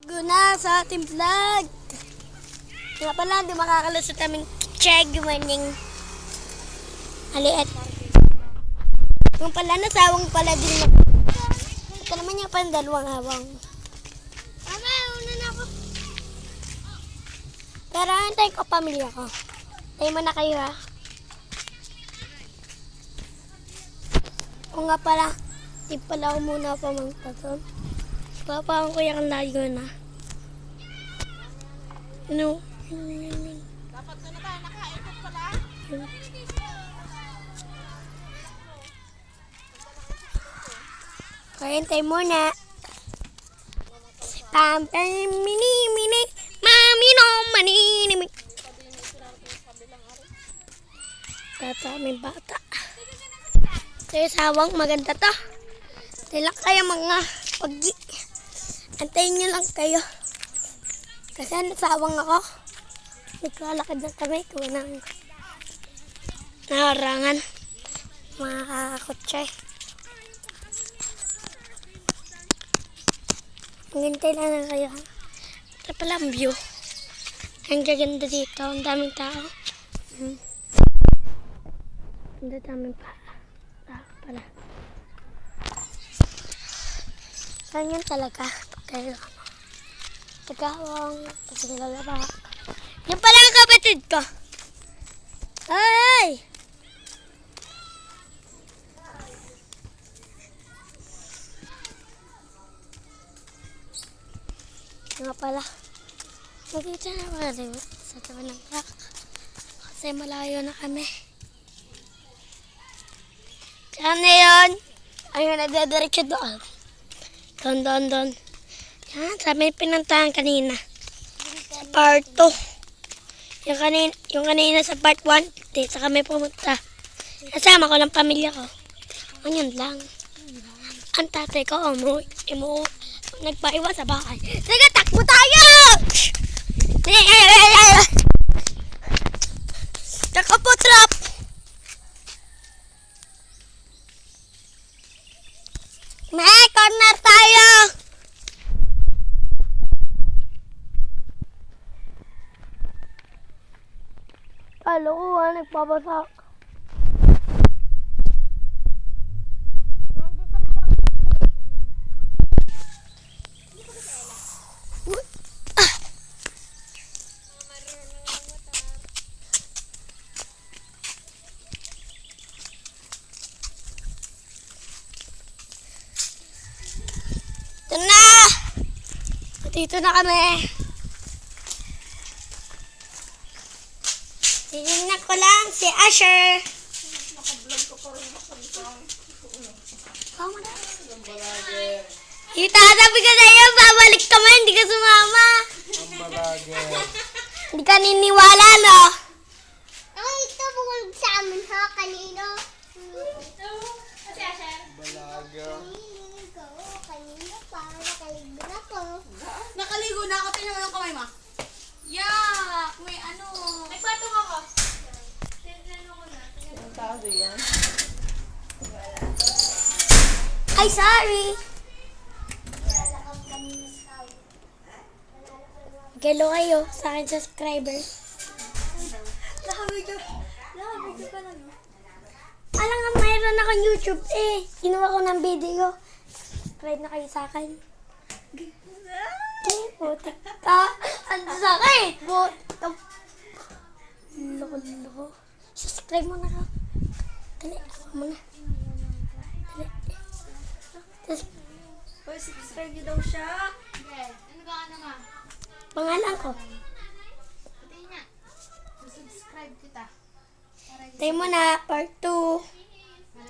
Guna sa ating vlog. Nga pala, hindi makakalusot aming check morning. Aliit. Yung pala, nasawang pala din na. Ito naman yung pandalawang hawang. Mama, una na ako. Pero antay ko pamilya ko. Tayo mo na kayo ha. O nga pala, di pala ako muna pamangtaton. Papaan ko yung layo na. Ano? Dapat na tayo nakaikot pala. Kayantay muna. Mini, mami no, manini. Tata, may bata. Ito sawang maganda to. Tila kayo mga pagi. Antayin nyo lang kayo. Kasi nasawang ako. Naglalakad na kami. Kung nang naharangan. Mga kakakotse. Hintay lang na kayo. Ito pala ang view. Ang gaganda dito. Ang daming tao. Ang daming tao pala. Saan yan talaga? Pagkayo. Tagawang. Tapos nilalaba. Yan pala ang kapatid ko. Ay! Nga pala. Magkita na pala sa tabi ng truck. Kasi malayo na kami. Saan na yun? Ayun, nagdadiretso doon. Doon. Yan, sabi pinuntahan kanina. Sa part 2. Yung kanina sa part 1, sa kami pumunta. Kasama ko ng pamilya ko. Ganyan lang. Ang tatay ko, nagpaiwan sa bahay. Sige, takbo tayo! Taka po, trap! May corner tayo! Kalo ko, nagpabasak. Ito na! Dito na kami. Tingnan ko lang si Asher. Nakablog ko pa rin ako isang. Kama na. Sabi ko sa'yo, babalik ka man, hindi ka sumama. Ang balage. Hindi ka niniwala, no? Ito bukod sa amin ha, kanino? Kasi Asher. Kanino Balage. kanino para nakalibre ako. Nakaligo na ako. Tingnan mo yung kamay mo. Yak! May ano. May patong ako. Tingnan mo ko na. Ang tao yan. Ay, sorry. Hello kayo sa akin subscriber. Naka-video ka lang. Alam nga, mayroon akong YouTube eh. Ginawa ko ng video. Subscribe na kayo sa akin. Putik ka. Ano sakit? Putik ka. Loko. Subscribe mo na ka. Dali, ako mo na. Dali. Hoy, subscribe niyo daw siya. Okay. Ano ba ka naman? Pangalan ko. Pati niya. Subscribe kita. Tayo mo na, part 2.